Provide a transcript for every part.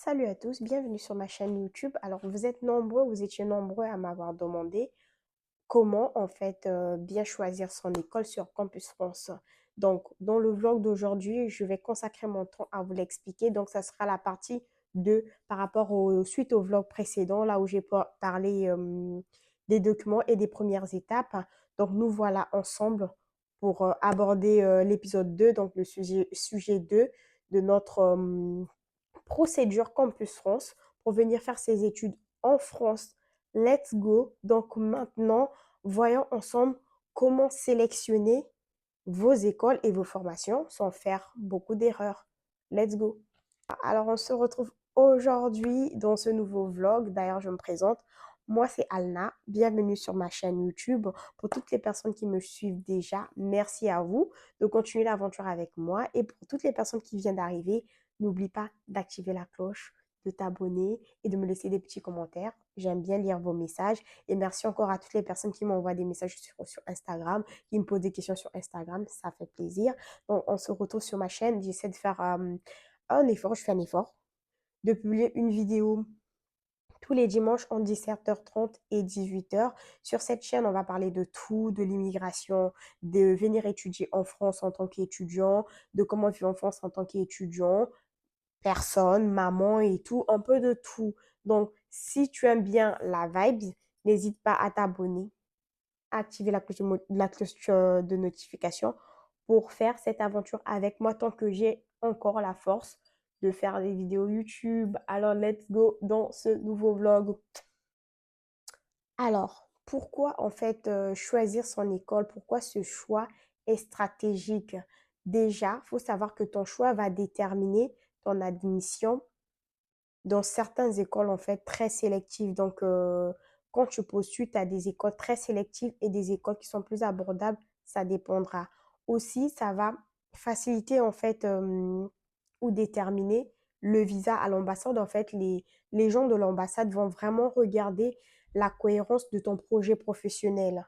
Salut à tous, bienvenue sur ma chaîne YouTube. Alors, vous êtes nombreux, vous étiez nombreux à m'avoir demandé comment en fait bien choisir son école sur Campus France. Donc, dans le vlog d'aujourd'hui, je vais consacrer mon temps à vous l'expliquer. Donc, ça sera la partie 2 par rapport suite au vlog précédent, là où j'ai parlé des documents et des premières étapes. Donc, nous voilà ensemble pour aborder l'épisode 2, donc le sujet 2 de notre procédure Campus France pour venir faire ses études en France. Let's go. Donc maintenant, voyons ensemble comment sélectionner vos écoles et vos formations sans faire beaucoup d'erreurs. Let's go. Alors, on se retrouve aujourd'hui dans ce nouveau vlog. D'ailleurs, je me présente. Moi, c'est Alna. Bienvenue sur ma chaîne YouTube. Pour toutes les personnes qui me suivent déjà, merci à vous de continuer l'aventure avec moi. Et pour toutes les personnes qui viennent d'arriver, n'oublie pas d'activer la cloche, de t'abonner et de me laisser des petits commentaires. J'aime bien lire vos messages. Et merci encore à toutes les personnes qui m'envoient des messages sur Instagram, qui me posent des questions sur Instagram. Ça fait plaisir. Donc, on se retrouve sur ma chaîne. J'essaie de faire un effort, je fais un effort de publier une vidéo tous les dimanches en 17h30 et 18h. Sur cette chaîne, on va parler de tout, de l'immigration, de venir étudier en France en tant qu'étudiant, de comment vivre en France en tant qu'étudiant, personne, maman et tout, un peu de tout. Donc, si tu aimes bien la vibe, n'hésite pas à t'abonner, à activer la cloche de notification pour faire cette aventure avec moi tant que j'ai encore la force de faire des vidéos YouTube. Alors, let's go dans ce nouveau vlog. Alors, pourquoi en fait choisir son école? Pourquoi ce choix est stratégique? Déjà, il faut savoir que ton choix va déterminer ton admission dans certaines écoles en fait très sélectives. Donc, quand tu postules, tu as des écoles très sélectives et des écoles qui sont plus abordables. Ça dépendra. Aussi, ça va faciliter en fait ou déterminer le visa à l'ambassade. En fait, les gens de l'ambassade vont vraiment regarder la cohérence de ton projet professionnel.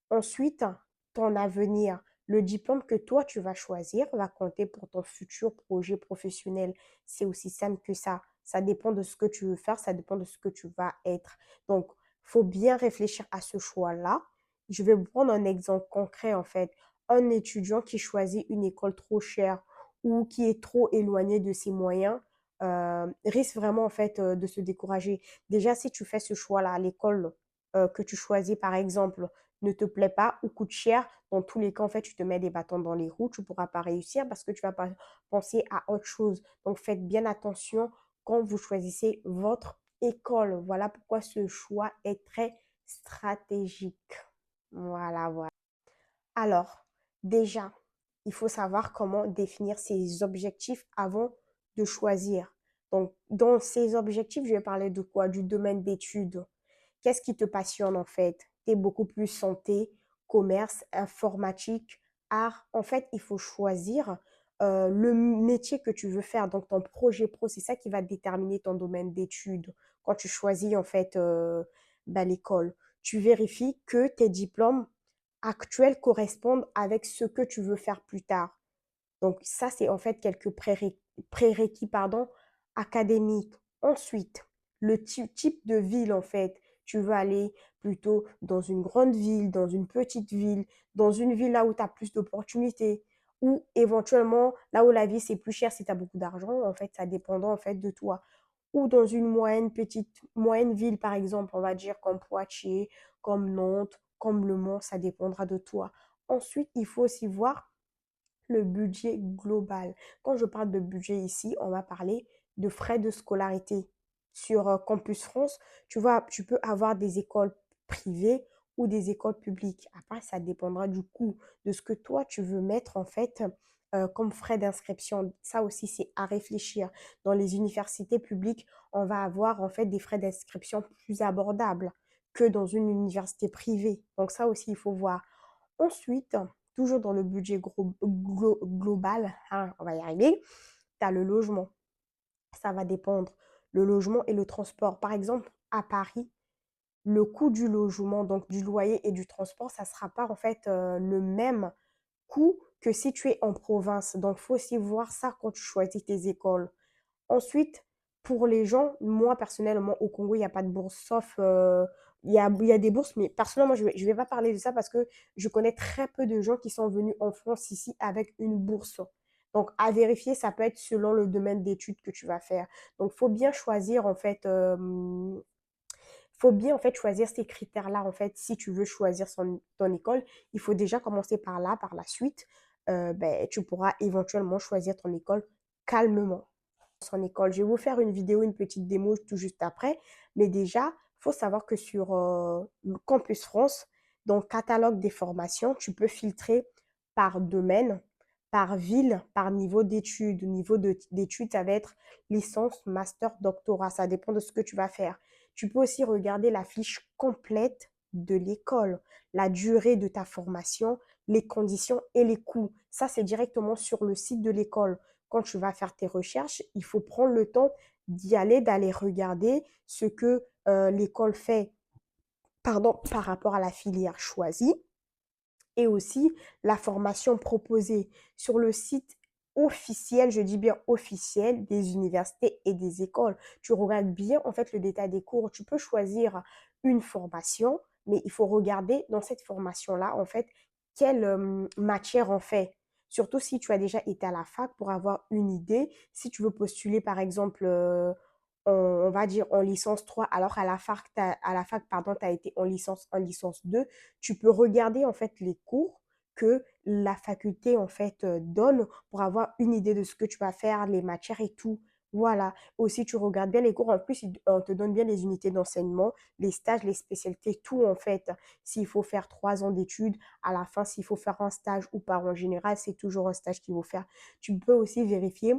Ensuite, ton avenir. Le diplôme que toi, tu vas choisir va compter pour ton futur projet professionnel. C'est aussi simple que ça. Ça dépend de ce que tu veux faire, ça dépend de ce que tu vas être. Donc, il faut bien réfléchir à ce choix-là. Je vais vous prendre un exemple concret, en fait. Un étudiant qui choisit une école trop chère ou qui est trop éloigné de ses moyens risque vraiment, en fait, de se décourager. Déjà, si tu fais ce choix-là, l'école que tu choisis, par exemple, ne te plaît pas ou coûte cher, dans tous les cas, en fait, tu te mets des bâtons dans les roues, tu ne pourras pas réussir parce que tu vas pas penser à autre chose. Donc, faites bien attention quand vous choisissez votre école. Voilà pourquoi ce choix est très stratégique. Voilà, voilà. Alors, déjà, il faut savoir comment définir ses objectifs avant de choisir. Donc, dans ces objectifs, je vais parler de quoi? Du domaine d'études. Qu'est-ce qui te passionne en fait? Tu es beaucoup plus santé, commerce, informatique, art. En fait, il faut choisir le métier que tu veux faire. Donc, ton projet pro, c'est ça qui va déterminer ton domaine d'études. Quand tu choisis en fait l'école, tu vérifies que tes diplômes actuels correspondent avec ce que tu veux faire plus tard. Donc, ça, c'est en fait quelques prérequis, pardon, académiques. Ensuite, le type de ville, en fait. Tu veux aller plutôt dans une grande ville, dans une petite ville, dans une ville là où tu as plus d'opportunités, ou éventuellement là où la vie c'est plus cher si tu as beaucoup d'argent. En fait, ça dépendra en fait de toi. Ou dans une moyenne ville, par exemple, on va dire comme Poitiers, comme Nantes, comme Le Mans, ça dépendra de toi. Ensuite, il faut aussi voir le budget global. Quand je parle de budget ici, on va parler de frais de scolarité. Sur Campus France, tu vois, tu peux avoir des écoles privées ou des écoles publiques. Après, ça dépendra du coût, de ce que toi, tu veux mettre en fait comme frais d'inscription. Ça aussi, c'est à réfléchir. Dans les universités publiques, on va avoir en fait des frais d'inscription plus abordables que dans une université privée. Donc ça aussi, il faut voir. Ensuite, toujours dans le budget global, hein, on va y arriver, tu as le logement. Ça va dépendre. Le logement et le transport. Par exemple, à Paris, le coût du logement, donc du loyer et du transport, ça ne sera pas en fait le même coût que si tu es en province. Donc, il faut aussi voir ça quand tu choisis tes écoles. Ensuite, pour les gens, moi personnellement, au Congo, il n'y a pas de bourse, sauf il y a des bourses, mais personnellement, je vais pas parler de ça parce que je connais très peu de gens qui sont venus en France ici avec une bourse. Donc, à vérifier, ça peut être selon le domaine d'études que tu vas faire. Donc, faut bien choisir, en fait, faut bien, en fait, choisir ces critères-là, en fait, si tu veux choisir ton école, il faut déjà commencer par là, par la suite, ben, tu pourras éventuellement choisir ton école calmement son école. Je vais vous faire une vidéo, une petite démo tout juste après. Mais déjà, il faut savoir que sur le Campus France, dans le catalogue des formations, tu peux filtrer par domaine, par ville, par niveau d'études. Niveau d'études, ça va être licence, master, doctorat. Ça dépend de ce que tu vas faire. Tu peux aussi regarder la fiche complète de l'école, la durée de ta formation, les conditions et les coûts. Ça, c'est directement sur le site de l'école quand tu vas faire tes recherches, il faut prendre le temps d'y aller, d'aller regarder ce que l'école fait pardon, par rapport à la filière choisie et aussi la formation proposée sur le site officiel, je dis bien officiel, des universités et des écoles. Tu regardes bien en fait le détail des cours. Tu peux choisir une formation, mais il faut regarder dans cette formation-là en fait quelle matière on fait. Surtout si tu as déjà été à la fac pour avoir une idée. Si tu veux postuler par exemple on va dire en licence 3 alors à la fac pardon, tu as été en licence 1, licence 2, tu peux regarder en fait les cours que la faculté en fait donne pour avoir une idée de ce que tu vas faire, les matières et tout. Voilà. Aussi, tu regardes bien les cours. En plus, on te donne bien les unités d'enseignement, les stages, les spécialités, tout en fait. S'il faut faire 3 ans d'études, à la fin, s'il faut faire un stage ou pas, en général, c'est toujours un stage qu'il faut faire. Tu peux aussi vérifier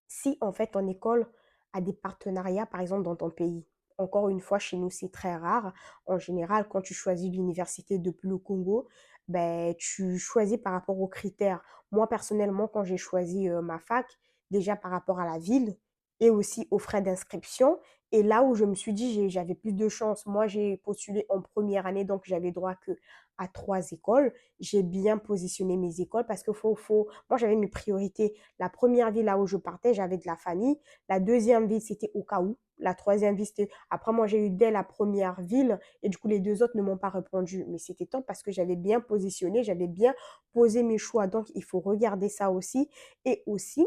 si en fait ton école a des partenariats, par exemple, dans ton pays. Encore une fois, chez nous, c'est très rare. En général, quand tu choisis l'université depuis le Congo, ben, tu choisis par rapport aux critères. Moi, personnellement, quand j'ai choisi ma fac, déjà par rapport à la ville et aussi aux frais d'inscription, et là où je me suis dit, j'avais plus de chance. Moi, j'ai postulé en première année, donc j'avais droit que à 3 écoles. J'ai bien positionné mes écoles parce que moi, j'avais mes priorités. La première ville là où je partais, j'avais de la famille. La deuxième ville, c'était au cas où. La troisième ville, c'était... Après, moi, j'ai eu dès la première ville et du coup, les deux autres ne m'ont pas répondu. Mais c'était temps parce que j'avais bien positionné, j'avais bien posé mes choix. Donc, il faut regarder ça aussi. Et aussi,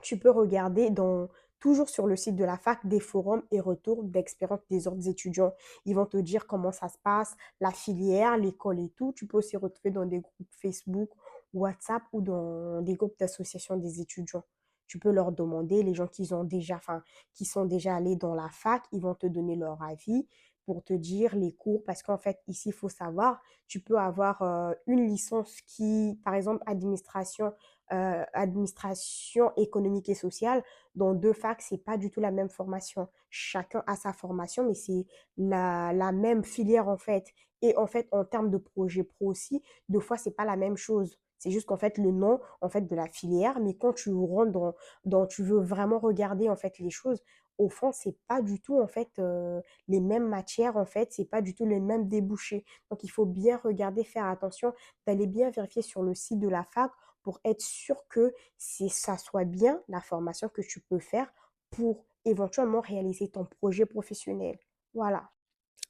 tu peux regarder toujours sur le site de la fac des forums et retours d'expérience des autres étudiants. Ils vont te dire comment ça se passe, la filière, l'école et tout. Tu peux aussi retrouver dans des groupes Facebook, WhatsApp ou dans des groupes d'associations des étudiants. Tu peux leur demander, les gens qui sont déjà allés dans la fac, ils vont te donner leur avis pour te dire les cours. Parce qu'en fait, ici, il faut savoir, tu peux avoir une licence qui, par exemple, administration économique et sociale, dans deux facs, c'est pas du tout la même formation. Chacun a sa formation, mais c'est la même filière en fait. Et en fait, en termes de projet pro aussi, deux fois, c'est pas la même chose. C'est juste qu'en fait, le nom en fait de la filière, mais quand tu rentres tu veux vraiment regarder en fait les choses, au fond, c'est pas du tout en fait les mêmes matières en fait, c'est pas du tout les mêmes débouchés. Donc, il faut bien regarder, faire attention, d'aller bien vérifier sur le site de la fac pour être sûr que ça soit bien la formation que tu peux faire pour éventuellement réaliser ton projet professionnel. Voilà.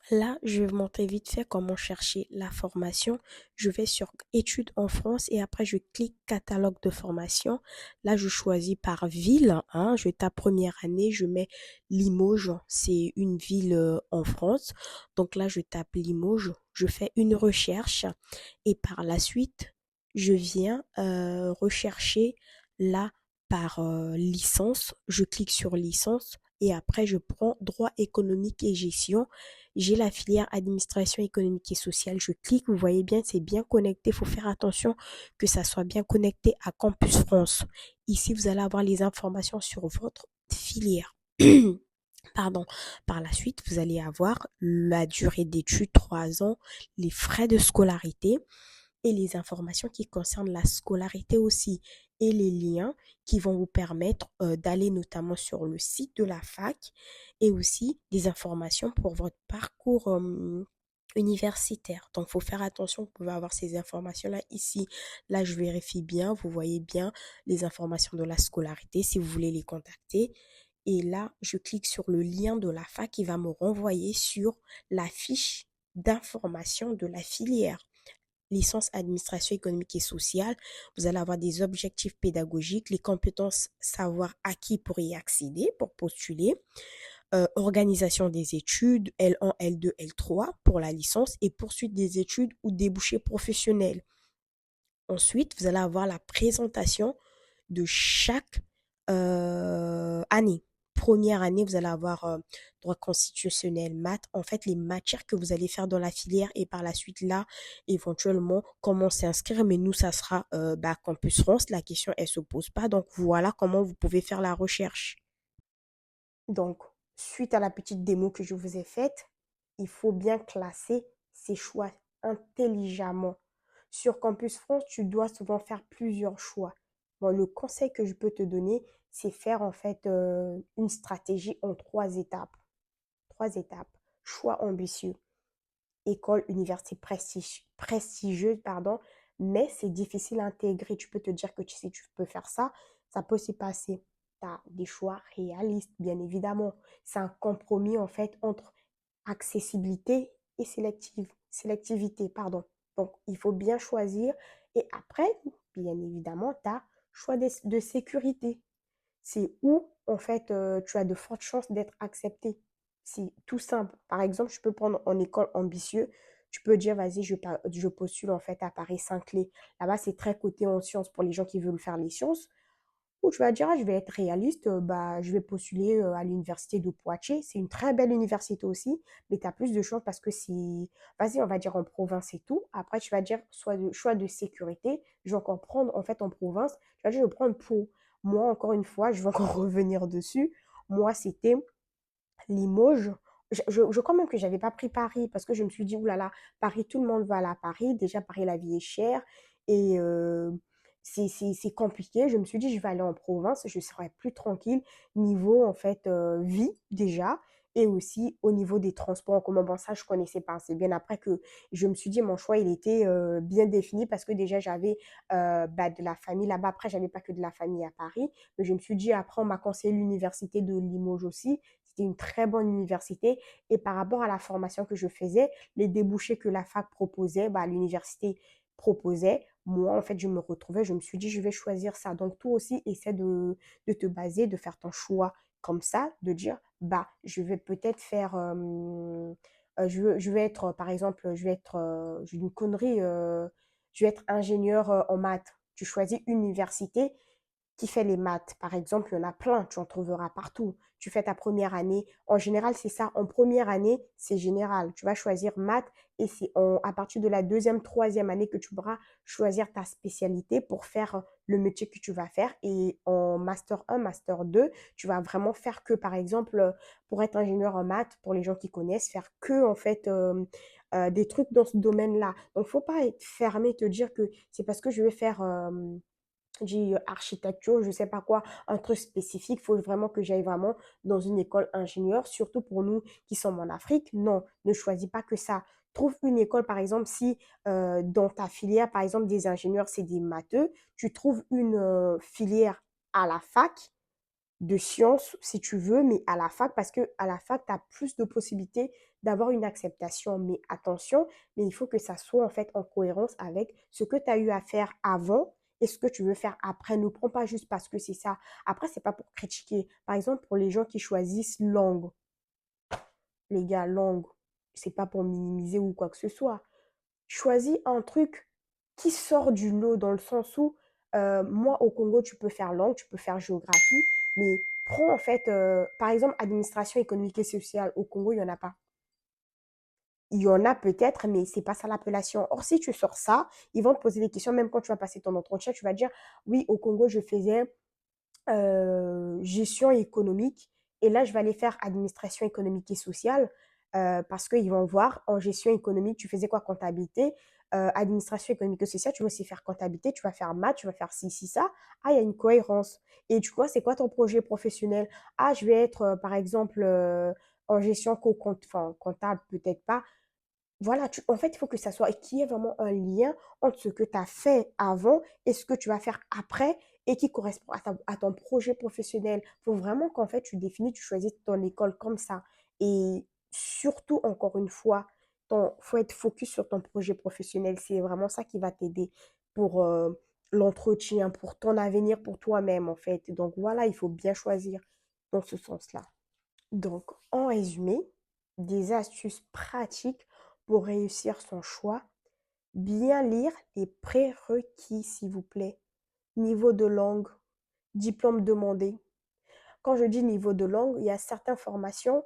Là, je vais vous montrer vite fait comment chercher la formation. Je vais sur études en France et après je clique catalogue de formation. Là, je choisis par ville. Hein. Je tape première année, je mets Limoges. C'est une ville en France. Donc là, je tape Limoges. Je fais une recherche et par la suite, je viens rechercher là par licence. Je clique sur licence et après, je prends droit économique et gestion. J'ai la filière administration économique et sociale. Je clique, vous voyez bien, c'est bien connecté. Il faut faire attention que ça soit bien connecté à Campus France. Ici, vous allez avoir les informations sur votre filière. Pardon. Par la suite, vous allez avoir la durée d'études, 3 ans, les frais de scolarité et les informations qui concernent la scolarité aussi et les liens qui vont vous permettre d'aller notamment sur le site de la fac et aussi des informations pour votre parcours universitaire. Donc, il faut faire attention, vous pouvez avoir ces informations-là ici. Là, je vérifie bien, vous voyez bien les informations de la scolarité si vous voulez les contacter. Et là, je clique sur le lien de la fac qui va me renvoyer sur la fiche d'information de la filière. Licence administration économique et sociale, vous allez avoir des objectifs pédagogiques, les compétences savoir acquis pour y accéder, pour postuler, organisation des études, L1, L2, L3 pour la licence et poursuite des études ou débouchés professionnels. Ensuite, vous allez avoir la présentation de chaque année. Première année, vous allez avoir droit constitutionnel, maths, en fait les matières que vous allez faire dans la filière et par la suite là, éventuellement, comment s'inscrire. Mais nous, ça sera Campus France, la question, elle se pose pas. Donc voilà comment vous pouvez faire la recherche. Donc, suite à la petite démo que je vous ai faite, il faut bien classer ses choix intelligemment. Sur Campus France, tu dois souvent faire plusieurs choix. Bon, le conseil que je peux te donner, c'est faire en fait une stratégie en trois étapes. Trois étapes. Choix ambitieux. École, université prestigieuse, pardon, mais c'est difficile à intégrer. Tu peux te dire que si tu peux faire ça, ça peut s'y passer. Tu as des choix réalistes, bien évidemment. C'est un compromis en fait entre accessibilité et sélectivité, pardon. Donc, il faut bien choisir. Et après, bien évidemment, tu as choix de sécurité. C'est où, en fait, tu as de fortes chances d'être accepté. C'est tout simple. Par exemple, je peux prendre en école ambitieux. Tu peux dire, vas-y, je postule en fait à Paris-Saclay. Là-bas, c'est très coté en sciences pour les gens qui veulent faire les sciences. Ou tu vas dire, ah, je vais être réaliste, je vais postuler à l'université de Poitiers. C'est une très belle université aussi, mais tu as plus de chances parce que c'est, vas-y, on va dire en province et tout. Après, tu vas dire, soit de, choix de sécurité, je vais encore prendre en fait en province. Tu vas dire, je vais prendre Pau. Moi, encore une fois, je vais encore revenir dessus. Moi, c'était Limoges. Je crois même que j'avais pas pris Paris parce que je me suis dit, oulala, Paris, tout le monde va à Paris. Déjà, Paris, la vie est chère et c'est compliqué. Je me suis dit, je vais aller en province, je serai plus tranquille niveau, en fait, vie déjà et aussi au niveau des transports en commun. Bon, ça, je connaissais pas. C'est bien après que je me suis dit, mon choix, il était bien défini parce que déjà, j'avais de la famille là-bas. Après, j'avais pas que de la famille à Paris, mais je me suis dit, après, on m'a conseillé l'université de Limoges aussi. C'était une très bonne université. Et par rapport à la formation que je faisais, les débouchés que la fac proposait, l'université proposait, moi, en fait, je me retrouvais, je me suis dit, je vais choisir ça. Donc, toi aussi, essaie de te baser, de faire ton choix comme ça, de dire, je vais peut-être faire, je vais être, par exemple, j'ai une connerie, je vais être ingénieur en maths. Tu choisis une université qui fait les maths. Par exemple, il y en a plein, tu en trouveras partout. Tu fais ta première année. En général, c'est ça. En première année, c'est général. Tu vas choisir maths et c'est à partir de la deuxième, troisième année que tu pourras choisir ta spécialité pour faire le métier que tu vas faire. Et en master 1, master 2, tu vas vraiment faire que, par exemple, pour être ingénieur en maths, pour les gens qui connaissent, faire que, en fait, des trucs dans ce domaine-là. Donc, il ne faut pas être fermé, te dire que c'est parce que je vais faire j'ai architecture, je sais pas quoi, un truc spécifique. Il faut vraiment que j'aille vraiment dans une école ingénieur, surtout pour nous qui sommes en Afrique. Non, ne choisis pas que ça. Trouve une école, par exemple, si dans ta filière, par exemple, des ingénieurs, c'est des matheux, tu trouves une filière à la fac de sciences, si tu veux, mais à la fac, parce que à la fac, tu as plus de possibilités d'avoir une acceptation. Mais attention, mais il faut que ça soit en fait en cohérence avec ce que tu as eu à faire avant et ce que tu veux faire après. Ne prends pas juste parce que c'est ça. Après, c'est pas pour critiquer. Par exemple, pour les gens qui choisissent langue, les gars, langue, c'est pas pour minimiser ou quoi que ce soit. Choisis un truc qui sort du lot dans le sens où, moi, au Congo, tu peux faire langue, tu peux faire géographie, mais prends en fait, par exemple, administration économique et sociale. Au Congo, il n'y en a pas. Il y en a peut-être, mais c'est pas ça l'appellation. Or, si tu sors ça, ils vont te poser des questions, même quand tu vas passer ton entretien, tu vas dire, oui, au Congo, je faisais gestion économique. Et là, je vais aller faire administration économique et sociale parce qu'ils vont voir en gestion économique, tu faisais quoi, comptabilité, administration économique et sociale, tu vas aussi faire comptabilité, tu vas faire maths, tu vas faire ci, ci, ça. Ah, il y a une cohérence. Et tu vois, c'est quoi ton projet professionnel? Ah, je vais être, par exemple, en gestion enfin, comptable, peut-être pas, voilà, en fait, il faut que ça soit, qu'il y ait vraiment un lien entre ce que tu as fait avant et ce que tu vas faire après et qui correspond à ton projet professionnel. Il faut vraiment qu'en fait, tu définis, tu choisis ton école comme ça. Et surtout, encore une fois, il faut être focus sur ton projet professionnel. C'est vraiment ça qui va t'aider pour l'entretien, pour ton avenir, pour toi-même, en fait. Donc voilà, il faut bien choisir dans ce sens-là. Donc, en résumé, des astuces pratiques pour réussir son choix. Bien lire les prérequis, s'il vous plaît. Niveau de langue, diplôme demandé. Quand je dis niveau de langue, il y a certaines formations.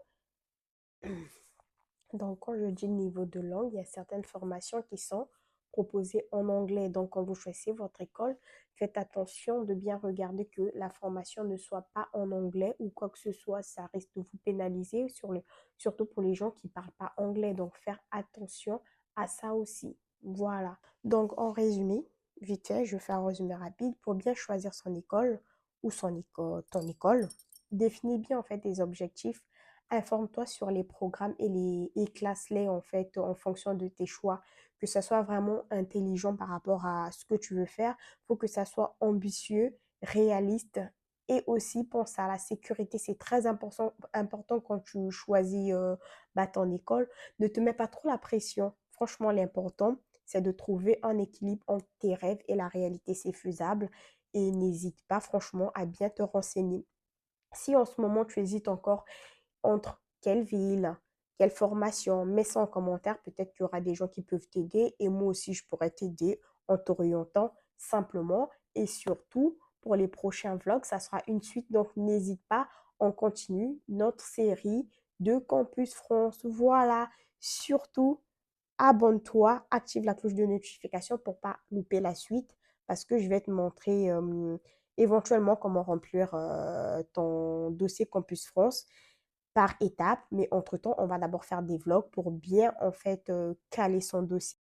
Donc, quand je dis niveau de langue, il y a certaines formations qui sont proposées en anglais. Donc, quand vous choisissez votre école, faites attention de bien regarder que la formation ne soit pas en anglais ou quoi que ce soit. Ça risque de vous pénaliser surtout pour les gens qui ne parlent pas anglais. Donc, faire attention à ça aussi. Voilà. Donc, en résumé, vite fait, je fais un résumé rapide. Pour bien choisir son école ou ton école, définis bien en fait des objectifs. Informe-toi sur les programmes et classe-les en fait en fonction de tes choix, que ça soit vraiment intelligent par rapport à ce que tu veux faire. Il faut que ça soit ambitieux, réaliste et aussi pense à la sécurité. C'est très important quand tu choisis ton école. Ne te mets pas trop la pression. Franchement, l'important, c'est de trouver un équilibre entre tes rêves et la réalité. C'est faisable et n'hésite pas franchement à bien te renseigner. Si en ce moment tu hésites encore entre quelle ville, quelle formation, mets ça en commentaire. Peut-être qu'il y aura des gens qui peuvent t'aider et moi aussi je pourrais t'aider en t'orientant simplement. Et surtout, pour les prochains vlogs, ça sera une suite. Donc n'hésite pas, on continue notre série de Campus France. Voilà, surtout, abonne-toi, active la cloche de notification pour ne pas louper la suite parce que je vais te montrer éventuellement comment remplir ton dossier Campus France par étapes, mais entre-temps, on va d'abord faire des vlogs pour bien en fait caler son dossier.